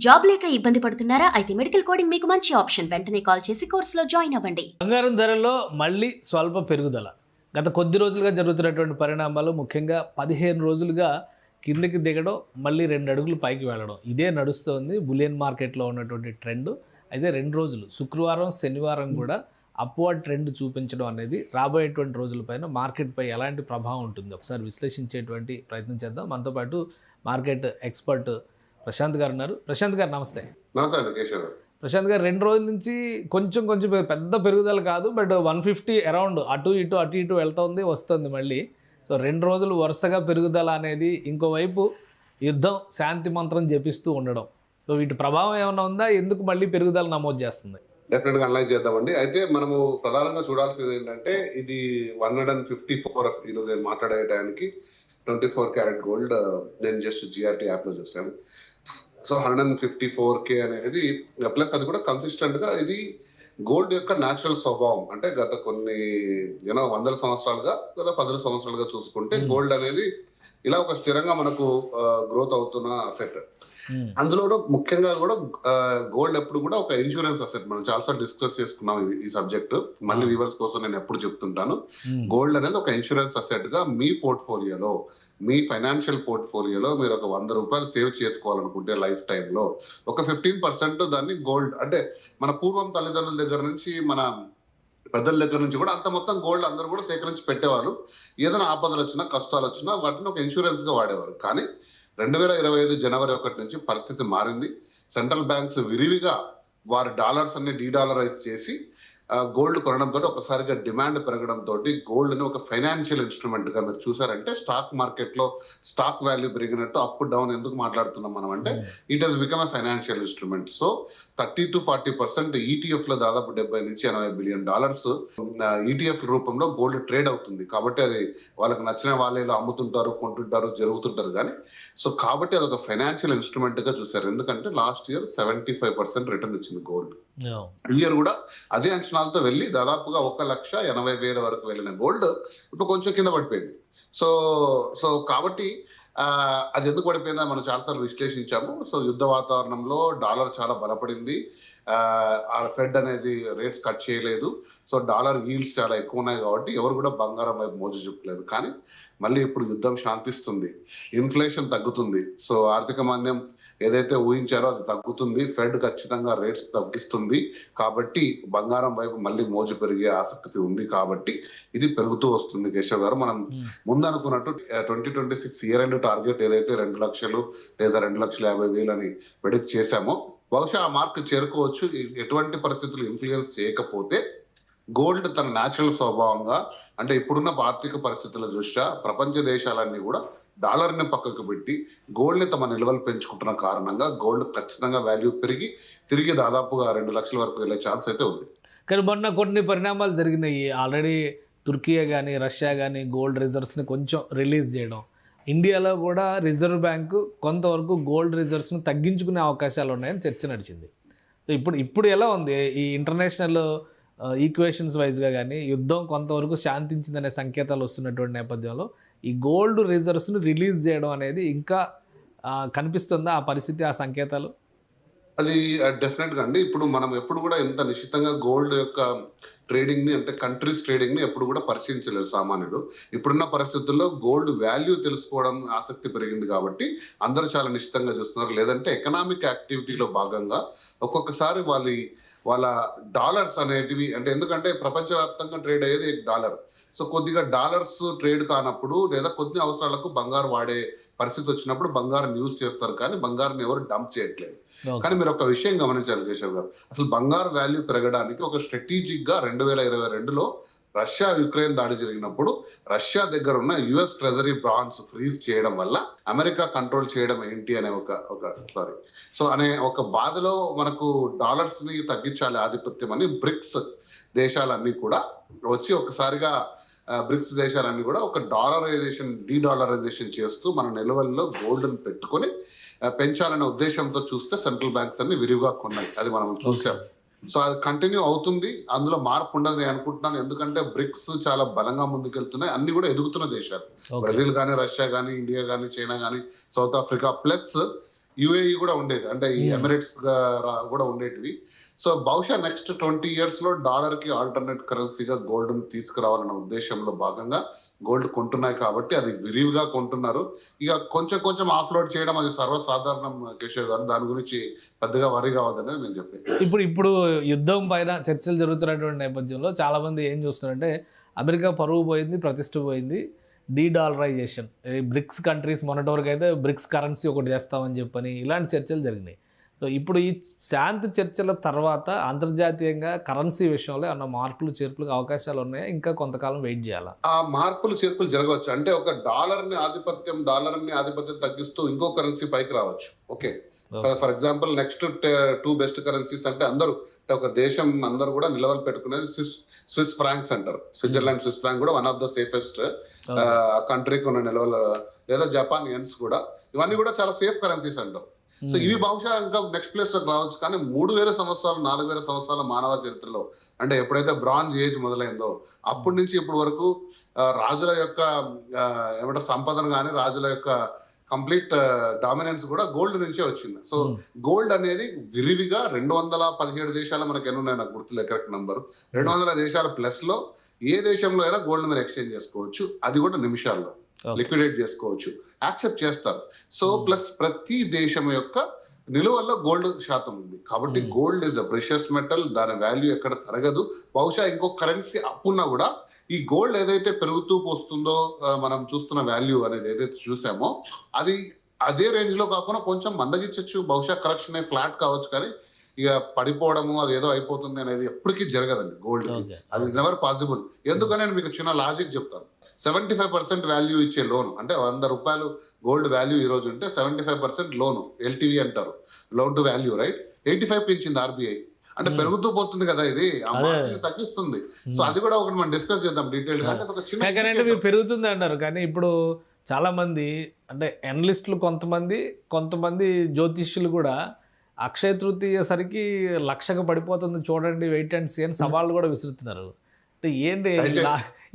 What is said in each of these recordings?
Job లేక ఇబ్బంది పడుతున్నారా? అయితే మెడికల్ కోడింగ్ మీకు మంచి ఆప్షన్. వెంటనే కాల్ చేసి కోర్సులో జాయిన్ అవ్వండి. బంగారం ధరల్లో మళ్ళీ స్వల్ప పెరుగుదల. గత కొద్ది రోజులుగా జరుగుతున్నటువంటి పరిణామాలు, ముఖ్యంగా 15 రోజులుగా కిందకి దిగడం, మళ్ళీ 2 అడుగులు పైకి వెళ్ళడం, ఇదే నడుస్తోంది బులియన్ మార్కెట్లో ఉన్నటువంటి ట్రెండ్. అయితే 2 రోజులు శుక్రవారం, శనివారం కూడా అప్వర్డ్ ట్రెండ్ చూపించడం అనేది రాబోయేటువంటి రోజులపైన మార్కెట్పై ఎలాంటి ప్రభావం ఉంటుంది ఒకసారి విశ్లేషించేటువంటి ప్రయత్నం చేద్దాం. మనతో పాటు మార్కెట్ ఎక్స్పర్ట్ ప్రశాంత్ గారు ఉన్నారు. ప్రశాంత్ గారు నమస్తే. నమస్తే అండి కేశవ్. ప్రశాంత్ గారు 2 రోజుల నుంచి కొంచెం పెద్ద పెరుగుదల కాదు, బట్ 150 అరౌండ్ అటు ఇటు వెళ్తుంది వస్తుంది మళ్ళీ. సో 2 రోజులు వరుసగా పెరుగుదల అనేది, ఇంకోవైపు యుద్ధం శాంతి మంత్రం జపిస్తూ ఉండడం, సో వీటి ప్రభావం ఏమైనా ఉందా? ఎందుకు మళ్ళీ పెరుగుదల నమోదు చేస్తుంది? డెఫినెట్గా అనలైజ్ చేద్దామండి. అయితే మనము ప్రధానంగా చూడాల్సింది ఏంటంటే, ఇది 154 ఈరోజు నేను మాట్లాడే టైంకి 24 క్యారెట్ గోల్డ్ నేను జస్ట్ జిఆర్టీ యాప్లో చూసాను. సో 154K అనేది ప్లస్ అది కూడా కన్సిస్టెంట్గా ఇది గోల్డ్ యొక్క న్యాచురల్ స్వభావం. అంటే గత కొన్ని వందల సంవత్సరాలుగా, గత 10 సంవత్సరాలుగా చూసుకుంటే గోల్డ్ అనేది ఇలా ఒక స్థిరంగా మనకు గ్రోత్ అవుతున్న అసెట్. అందులో ముఖ్యంగా కూడా గోల్డ్ ఎప్పుడు కూడా ఒక ఇన్సూరెన్స్ అసెట్. మనం చాలాసార్లు డిస్కస్ చేసుకున్నాం ఈ సబ్జెక్ట్. మళ్ళీ వ్యూవర్స్ కోసం నేను ఎప్పుడు చెప్తుంటాను, గోల్డ్ అనేది ఒక ఇన్సూరెన్స్ అసెట్ గా మీ పోర్ట్ఫోలియోలో, మీ ఫైనాన్షియల్ పోర్ట్ఫోలియోలో మీరు ఒక 100 రూపాయలు సేవ్ చేసుకోవాలనుకుంటే లైఫ్ టైంలో ఒక 15% దాన్ని గోల్డ్, అంటే మన పూర్వం తల్లిదండ్రుల దగ్గర నుంచి, మన పెద్దల దగ్గర నుంచి కూడా అంత మొత్తం గోల్డ్ అందరూ కూడా సేకరించి పెట్టేవారు. ఏదైనా ఆపదలు వచ్చినా, కష్టాలు వచ్చినా వాటిని ఒక ఇన్సూరెన్స్ గా వాడేవారు. కానీ 2025 జనవరి 1 నుంచి పరిస్థితి మారింది. సెంట్రల్ బ్యాంక్స్ విరివిగా వారి డాలర్స్ అన్ని డీడాలరైజ్ చేసి గోల్డ్ కొనడంతో ఒకసారిగా డిమాండ్ పెరగడంతో గోల్డ్ ని ఒక ఫైనాన్షియల్ ఇన్స్ట్రుమెంట్ గా మీరు చూసారంటే, స్టాక్ మార్కెట్ లో స్టాక్ వాల్యూ పెరిగినట్టు అప్ డౌన్ ఎందుకు మాట్లాడుతున్నాం మనం అంటే, it has become a financial instrument. So 30 to 40% ETF లో దాదాపు 70 నుంచి 80 బిలియన్ డాలర్స్ ఈటీఎఫ్ రూపంలో గోల్డ్ ట్రేడ్ అవుతుంది. కాబట్టి అది వాళ్ళకి నచ్చిన వాళ్ళే అమ్ముతుంటారు, కొంటుంటారు, జరుగుతుంటారు. కానీ సో కాబట్టి అది ఒక ఫైనాన్షియల్ ఇన్స్ట్రుమెంట్ గా చూసారు. ఎందుకంటే లాస్ట్ ఇయర్ 75% రిటర్న్ ఇచ్చింది గోల్డ్. ఈ ఇయర్ కూడా అదే అంచనాలతో వెళ్ళి దాదాపుగా 1,80,000 వరకు వెళ్ళిన గోల్డ్ ఇప్పుడు కొంచెం కింద పడిపోయింది. సో సో కాబట్టి అది ఎందుకు పడిపోయిందని మనం చాలాసార్లు విశ్లేషించాము. సో యుద్ధ వాతావరణంలో డాలర్ చాలా బలపడింది. ఆ ఫెడ్ అనేది రేట్స్ కట్ చేయలేదు. సో డాలర్ ఈల్డ్స్ చాలా ఎక్కువ ఉన్నాయి కాబట్టి ఎవరు కూడా బంగారం వైపు మోజు చూపలేదు. కానీ మళ్ళీ ఇప్పుడు యుద్ధం శాంతిస్తుంది, ఇన్ఫ్లేషన్ తగ్గుతుంది. సో ఆర్థిక మాంద్యం ఏదైతే ఊహించారో అది తగ్గుతుంది. ఫెడ్ ఖచ్చితంగా రేట్స్ తగ్గిస్తుంది. కాబట్టి బంగారం వైపు మళ్ళీ మోజు పెరిగే ఆసక్తి ఉంది. కాబట్టి ఇది పెరుగుతూ వస్తుంది. కేశవ్ గారు, మనం ముందు అనుకున్నట్టు 2026 ఇయర్ ఎండ్ టార్గెట్ ఏదైతే 2 లక్షలు లేదా 2,50,000 అని ప్రెడిక్ట్ చేశామో, బహుశా ఆ మార్క్ చేరుకోవచ్చు. ఎటువంటి పరిస్థితులు ఇన్ఫ్లుయెన్స్ చేయకపోతే గోల్డ్ తన న్యాచురల్ స్వభావంగా, అంటే ఇప్పుడున్న ఆర్థిక పరిస్థితుల దృష్ట్యా ప్రపంచ దేశాలన్నీ కూడా డాలర్ ని పక్కకు పెట్టి గోల్డ్ ని తమ నిల్వలు పెంచుకుంటున్న కారణంగా గోల్డ్ ఖచ్చితంగా వాల్యూ పెరిగి తిరిగి దాదాపుగా 2 లక్షల వరకు వెళ్ళే ఛాన్స్ అయితే ఉంది. కానీ మొన్న కొన్ని పరిణామాలు జరిగినాయి. ఆల్రెడీ తుర్కియా కానీ, రష్యా కానీ గోల్డ్ రిజర్వ్స్ని కొంచెం రిలీజ్ చేయడం, ఇండియాలో కూడా రిజర్వ్ బ్యాంకు కొంతవరకు గోల్డ్ రిజర్వ్స్ని తగ్గించుకునే అవకాశాలు ఉన్నాయని చర్చ నడిచింది. ఇప్పుడు ఎలా ఉంది ఈ ఇంటర్నేషనల్ ఈక్వేషన్స్ వైజ్గా? కానీ యుద్ధం కొంతవరకు శాంతించిందనే సంకేతాలు వస్తున్నటువంటి నేపథ్యంలో ఈ గోల్డ్ రిజర్వ్స్ని రిలీజ్ చేయడం అనేది ఇంకా కనిపిస్తుందా ఆ పరిస్థితి, ఆ సంకేతాలు? అది డెఫినెట్ గా అండి. ఇప్పుడు మనం ఎప్పుడు కూడా ఎంత నిశ్చితంగా గోల్డ్ యొక్క ట్రేడింగ్ ని, అంటే కంట్రీస్ ట్రేడింగ్ ని ఎప్పుడు కూడా పరిశీలించలేరు సామాన్యుడు. ఇప్పుడున్న పరిస్థితుల్లో గోల్డ్ వాల్యూ తెలుసుకోవడం ఆసక్తి పెరిగింది కాబట్టి అందరూ చాలా నిశ్చితంగా చూస్తున్నారు. లేదంటే ఎకనామిక్ యాక్టివిటీలో భాగంగా ఒక్కొక్కసారి వాళ్ళ డాలర్స్ అనేటివి, అంటే ఎందుకంటే ప్రపంచవ్యాప్తంగా ట్రేడ్ అయ్యేది డాలర్. సో కొద్దిగా డాలర్స్ ట్రేడ్ కానప్పుడు లేదా కొద్ది అవసరాలకు బంగారు వాడే పరిస్థితి వచ్చినప్పుడు బంగారం యూజ్ చేస్తారు. కానీ బంగారం ఎవరు డంప్ చేయట్లేదు. కానీ మీరు ఒక విషయం గమనించాలి కేశవ్ గారు, అసలు బంగారు వాల్యూ పెరగడానికి ఒక స్ట్రాటజిక్ గా 2022లో రష్యా యుక్రెయిన్ దాడి జరిగినప్పుడు రష్యా దగ్గర ఉన్న యుఎస్ ట్రెజరీ బాండ్స్ ఫ్రీజ్ చేయడం వల్ల అమెరికా కంట్రోల్ చేయడం ఏంటి అనే ఒక బాధలో మనకు డాలర్స్ ని తగ్గించాలి ఆధిపత్యం అని బ్రిక్స్ దేశాలన్నీ కూడా వచ్చి ఒకసారిగా బ్రిక్స్ దేశాలన్నీ కూడా ఒక డీడాలరైజేషన్ చేస్తూ మన నిల్వల్లో గోల్డ్ ని పెట్టుకొని పెంచాలనే ఉద్దేశంతో చూస్తే సెంట్రల్ బ్యాంక్స్ అన్ని విరివిగా కొన్నాయి. అది మనం చూసాం. సో అది కంటిన్యూ అవుతుంది. అందులో మార్పు ఉండదు అనుకుంటున్నాను. ఎందుకంటే బ్రిక్స్ చాలా బలంగా ముందుకెళ్తున్నాయి. అన్ని కూడా ఎదుగుతున్న దేశాలు, బ్రెజిల్ కానీ, రష్యా కానీ, ఇండియా కానీ, చైనా కానీ, సౌత్ ఆఫ్రికా, ప్లస్ యుఏఈ కూడా ఉండేది, అంటే ఈ ఎమిరేట్స్ కూడా ఉండేటివి. సో బహుశా నెక్స్ట్ 20 years లో డాలర్ కి ఆల్టర్నేట్ కరెన్సీగా గోల్డ్ తీసుకురావాలన్న ఉద్దేశంలో భాగంగా గోల్డ్ కొంటున్నాయి కాబట్టి అది విరివిగా కొంటున్నారు. ఇక కొంచెం కొంచెం ఆఫ్లోడ్ చేయడం అది సర్వసాధారణం కేశవ్ గారు, దాని గురించి పెద్దగా వరి కావద్దనేది నేను చెప్పాను. ఇప్పుడు యుద్ధం పైన చర్చలు జరుగుతున్నటువంటి నేపథ్యంలో చాలామంది ఏం చూస్తున్నారంటే అమెరికా పరువు పోయింది, ప్రతిష్ట పోయింది, డీడాలరైజేషన్. బ్రిక్స్ కంట్రీస్ మొన్నటి వరకు అయితే బ్రిక్స్ కరెన్సీ ఒకటి చేస్తామని చెప్పని ఇలాంటి చర్చలు జరిగినాయి. సో ఇప్పుడు ఈ శాంతి చర్చల తర్వాత అంతర్జాతీయంగా కరెన్సీ విషయంలో ఏమన్నా మార్పులు చేర్పులకు అవకాశాలు ఉన్నాయా, ఇంకా కొంతకాలం వెయిట్ చేయాలా? ఆ మార్పులు చేర్పులు జరగవచ్చు. అంటే ఒక డాలర్ని ఆధిపత్యం తగ్గిస్తూ ఇంకో కరెన్సీ పైకి రావచ్చు. Okay, for example next 2 best currencies అంటే అందరూ ఒక దేశం అందరూ కూడా నిలవలు పెట్టుకునేది స్విస్ ఫ్రాంక్స్ అంటారు. స్విట్జర్లాండ్ స్విస్ ఫ్రాంక్ కూడా వన్ ఆఫ్ ద సేఫెస్ట్ కంట్రీకి ఉన్న నిలవలు, లేదా జపాన్ యెన్స్ కూడా, ఇవన్నీ కూడా చాలా సేఫ్ కరెన్సీస్ అంటారు. సో ఇవి బహుశా ఇంకా నెక్స్ట్ ప్లేస్ లోకి రావచ్చు. కానీ 3000 సంవత్సరాలు 4000 సంవత్సరాల మానవ చరిత్రలో, అంటే ఎప్పుడైతే బ్రాంజ్ ఏజ్ మొదలైందో అప్పటి నుంచి ఇప్పటి వరకు రాజుల యొక్క ఏమంటారు సంపదను కానీ, రాజుల యొక్క కంప్లీట్ డామినెన్స్ కూడా గోల్డ్ నుంచే వచ్చింది. సో గోల్డ్ అనేది విరివిగా 217 దేశాలు, మనకి ఎన్ని ఉన్నాయి నాకు గుర్తులేదు కరెక్ట్ నంబర్, 200 దేశాల ప్లస్ లో ఏ దేశంలో అయినా గోల్డ్ మీరు ఎక్స్చేంజ్ చేసుకోవచ్చు. అది కూడా నిమిషాల్లో లిక్విడేట్ చేసుకోవచ్చు, యాక్సెప్ట్ చేస్తారు. సో ప్లస్ ప్రతి దేశం యొక్క నిలువల్లో గోల్డ్ శాతం ఉంది కాబట్టి gold is a precious metal, దాని వాల్యూ ఎక్కడ తరగదు. బహుశా ఇంకో కరెన్సీ అప్పున్నా కూడా ఈ గోల్డ్ ఏదైతే పెరుగుతూ పోస్తుందో, మనం చూస్తున్న వాల్యూ అనేది ఏదైతే చూసామో అది అదే రేంజ్ లో కాకుండా కొంచెం మందగించచ్చు. బహుశా కరెక్షన్ ఫ్లాట్ కావచ్చు, కానీ ఇక పడిపోవడము అది ఏదో అయిపోతుంది అనేది ఎప్పటికీ జరగదండి గోల్డ్. అది నెవర్ పాసిబుల్. ఎందుకని నేను మీకు చిన్న లాజిక్ చెప్తాను. 75% వాల్యూ ఇచ్చే లోన్, అంటే 100 రూపాయలు గోల్డ్ వాల్యూ ఈ రోజు ఉంటే 75% లోన్, ఎల్టీవీ అంటారు, లోన్ టు వాల్యూ, రైట్? 85 పెంచింది ఆర్బీఐ. అంటే పెరుగుతూ పోతుంది కదా, ఇది ఆ మార్కెట్ తగ్గిస్తుంది. సో అది కూడా ఒకటి మనం డిస్కస్ చేద్దాం డీటెయిల్ గా. అంటే ఒక చిన్న మీరు పెరుగుతుంది అన్నారు, కానీ ఇప్పుడు చాలా మంది అంటే ఎనలిస్టులు కొంతమంది జ్యోతిష్యులు కూడా అక్షయ తృతీయ సరికి లక్షకు పడిపోతుంది చూడండి, వెయిట్ అండ్ సీ అని సవాళ్ళు కూడా విసురుతున్నారు. అంటే ఏంటి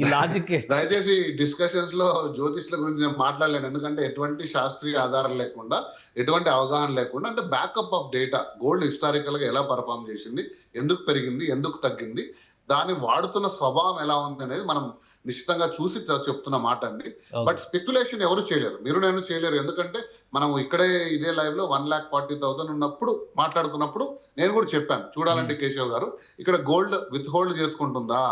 ఈ లాజిక్? దయచేసి డిస్కషన్స్ లో జ్యోతిష్ల గురించి నేను మాట్లాడలేను, ఎందుకంటే ఎటువంటి శాస్త్రీయ ఆధారం లేకుండా, ఎటువంటి అవగాహన లేకుండా, అంటే backup of data, gold historical గా ఎలా పర్ఫామ్ చేసింది, ఎందుకు పెరిగింది, ఎందుకు తగ్గింది, దాన్ని వాడుతున్న స్వభావం ఎలా ఉంది అనేది మనం నిశ్చితంగా చూసి చెప్తున్న మాట అండి. బట్ స్పెక్యులేషన్ ఎవరు చేయలేరు, మీరు నేను చేయలేరు. ఎందుకంటే మనం ఇక్కడే ఇదే లైవ్ లో 1,40,000 ఉన్నప్పుడు మాట్లాడుతున్నప్పుడు నేను కూడా చెప్పాను, చూడాలంటే కేశవ్ గారు ఇక్కడ గోల్డ్ విత్ హోల్డ్ చేసుకుంటుందా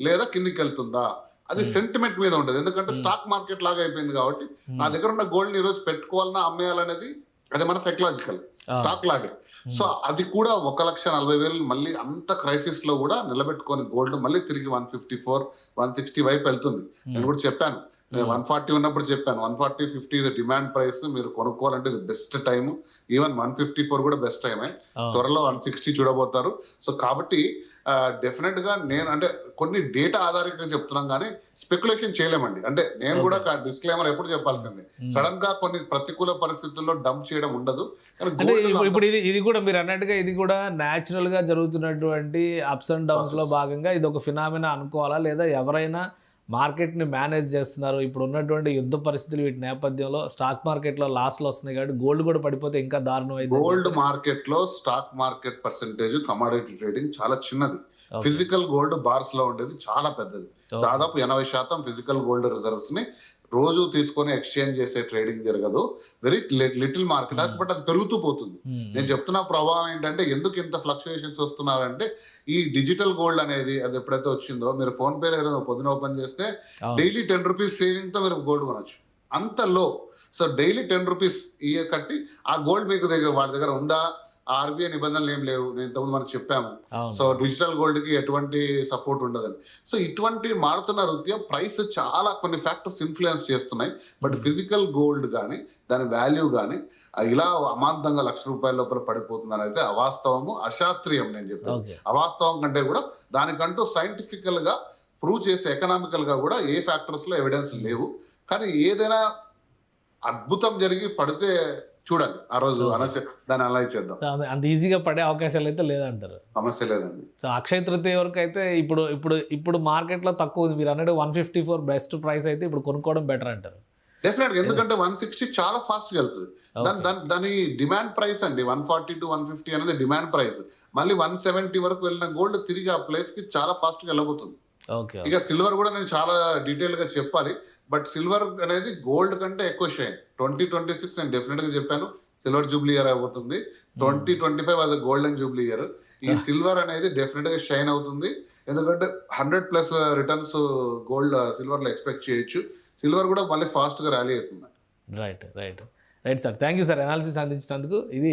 లేదా కిందికి వెళ్తుందా, అది సెంటిమెంట్ మీద ఉంటుంది. ఎందుకంటే స్టాక్ మార్కెట్ లాగా అయిపోయింది కాబట్టి నా దగ్గర ఉన్న గోల్డ్ ని ఈరోజు పెట్టుకోవాలన్నా అమ్మేయాలనేది అది మన సైకలాజికల్ స్టాక్ లాగే. సో అది కూడా 1,40,000 మళ్ళీ అంత క్రైసిస్ లో కూడా నిలబెట్టుకొని గోల్డ్ మళ్ళీ తిరిగి 154, 160 వైపు వెళ్తుంది. నేను కూడా చెప్పాను, 140 ఉన్నప్పుడు చెప్పాను, 140-150 ఇది డిమాండ్ ప్రైస్, మీరు కొనుక్కోవాలంటే ఇది బెస్ట్ టైం. ఈవెన్ 154 కూడా బెస్ట్ టైమే. త్వరలో 160 చూడబోతారు. సో కాబట్టి డెఫినెట్ గా నేను అంటే కొన్ని డేటా ఆధారితంగా చెప్తున్నాం, కానీ స్పెక్యులేషన్ చేయలేమండి. అంటే నేను కూడా డిస్క్లైమర్ ఎప్పుడు చెప్పాల్సిందే, సడన్ గా కొన్ని ప్రతికూల పరిస్థితుల్లో డంప్ చేయడం ఉండదు. ఇప్పుడు ఇది కూడా మీరు అన్నట్టుగా ఇది కూడా న్యాచురల్ గా జరుగుతున్నటువంటి అప్స్ అండ్ డౌన్స్ లో భాగంగా ఇది ఒక ఫినామినా అనుకోవాలా, లేదా ఎవరైనా మార్కెట్ని మేనేజ్ చేస్తున్నారు? ఇప్పుడు ఉన్నటువంటి యుద్ధ పరిస్థితులు వీటి నేపథ్యంలో స్టాక్ మార్కెట్లో లాస్లు వస్తున్నాయి కాబట్టి గోల్డ్ కూడా పడిపోతే ఇంకా దారుణం అయితే. గోల్డ్ మార్కెట్ లో stock market percentage commodity trading చాలా చిన్నది. ఫిజికల్ గోల్డ్ బార్స్ లో ఉండేది చాలా పెద్దది. దాదాపు 80% ఫిజికల్ గోల్డ్ రిజర్వ్స్ ని రోజు తీసుకొని ఎక్స్చేంజ్ చేసే ట్రేడింగ్ జరగదు. వెరీ లిటిల్ మార్కెట్, బట్ అది పెరుగుతూ పోతుంది. నేను చెప్తున్న ప్రభావం ఏంటంటే ఎందుకు ఇంత ఫ్లక్చుయేషన్స్ వస్తున్నారంటే ఈ డిజిటల్ గోల్డ్ అనేది అది ఎప్పుడైతే వచ్చిందో, మీరు ఫోన్ పే లేదా పొద్దున ఓపెన్ చేస్తే డైలీ 10 రూపీస్ సేవింగ్ తో మీరు గోల్డ్ కొనొచ్చు, అంత లో. సో డైలీ 10 రూపీస్ ఇయర్ కట్టి ఆ గోల్డ్ మీకు వాడి దగ్గర ఉందా, ఆర్బీఐ నిబంధనలు ఏం లేవు, నేను ఇంతకుముందు మనం చెప్పాము. సో డిజిటల్ గోల్డ్ కి ఎటువంటి సపోర్ట్ ఉండదని. సో ఇటువంటి మారుతున్న రీత్యా ప్రైస్ చాలా కొన్ని ఫ్యాక్టర్స్ ఇన్ఫ్లుయెన్స్ చేస్తున్నాయి. బట్ ఫిజికల్ గోల్డ్ కానీ దాని వాల్యూ కానీ ఇలా అమాంతంగా ₹1,00,000 లోపల పడిపోతుందని అయితే అవాస్తవము, అశాస్త్రీయం. నేను చెప్పాను అవాస్తవం కంటే కూడా దానికంటూ సైంటిఫికల్ గా ప్రూవ్ చేసే ఎకనామికల్ గా కూడా ఏ ఫ్యాక్టర్స్ లో ఎవిడెన్స్ లేవు. కానీ ఏదైనా అద్భుతం జరిగి పడితే చూడాలి, ఆ రోజు దాన్ని అనలైజ్ చేద్దాం. అంత ఈజీగా పడే అవకాశాలు అయితే లేదంటారు, సమస్య లేదండి. సో అక్షయ తృతీయ వరకు అయితే ఇప్పుడు మార్కెట్లో తక్కువ ఉంది. మీరు అన్నట్టు 154 బెస్ట్ ప్రైస్ అయితే ఇప్పుడు కొనుక్కోవడం బెటర్ అంటారు. డెఫినెట్, ఎందుకంటే 160 చాలా ఫాస్ట్ గా వెళ్తుంది. దాని డిమాండ్ ప్రైస్ అండి 140 to 150 అనేది డిమాండ్ ప్రైస్. మళ్ళీ 170 వరకు వెళ్ళిన గోల్డ్ తిరిగి ఆ ప్లేస్ కి చాలా ఫాస్ట్ గా వెళ్ళబోతుంది. ఓకే. ఇక సిల్వర్ కూడా నేను చాలా డీటెయిల్ గా చెప్పాలి. బట్ సిల్వర్ అనేది గోల్డ్ కంటే ఎక్కువ షైన్. 2026 నేను డెఫినెట్ గా చెప్పాను సిల్వర్ జూబ్లీ ఇయర్ అవుతుంది. 2025 వాజ్ గోల్డెన్ జూబ్లీ ఇయర్. ఈ సిల్వర్ అనేది డెఫినెట్ గా షైన్ అవుతుంది. ఎందుకంటే 100+ రిటర్న్స్ గోల్డ్ సిల్వర్ లో ఎక్స్పెక్ట్ చేయొచ్చు. సిల్వర్ కూడా మళ్ళీ ఫాస్ట్ గా ర్యాలీ అవుతుంది. Right sir, thank you sir analysis అందించినందుకు. ఇది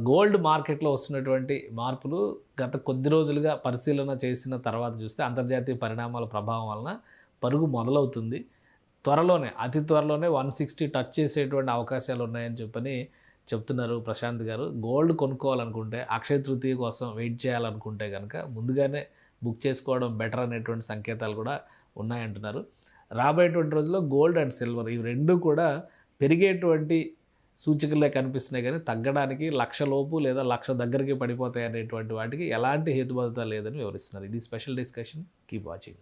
గోల్డ్ మార్కెట్లో వస్తున్నటువంటి మార్పులు గత కొద్ది రోజులుగా పరిశీలన చేసిన తర్వాత చూస్తే అంతర్జాతీయ పరిణామాల ప్రభావం వలన పరుగు మొదలవుతుంది. త్వరలోనే అతి త్వరలోనే 160 టచ్ చేసేటువంటి అవకాశాలు ఉన్నాయని చెప్పని చెప్తున్నారు ప్రశాంత్ గారు. గోల్డ్ కొనుక్కోవాలనుకుంటే అక్షయ తృతీయ కోసం వెయిట్ చేయాలనుకుంటే కనుక ముందుగానే బుక్ చేసుకోవడం బెటర్ అనేటువంటి సంకేతాలు కూడా ఉన్నాయంటున్నారు. రాబోయేటువంటి రోజుల్లో గోల్డ్ అండ్ సిల్వర్ ఇవి రెండు కూడా పెరిగేటువంటి సూచికలే కనిపిస్తున్నాయి, కానీ తగ్గడానికి 1,00,000 లోపు లేదా 1,00,000 దగ్గరికి పడిపోతాయి అనేటువంటి వాటికి ఎలాంటి హేతుబద్ధత లేదని వివరిస్తున్నారు. ఇది స్పెషల్ డిస్కషన్. Keep watching.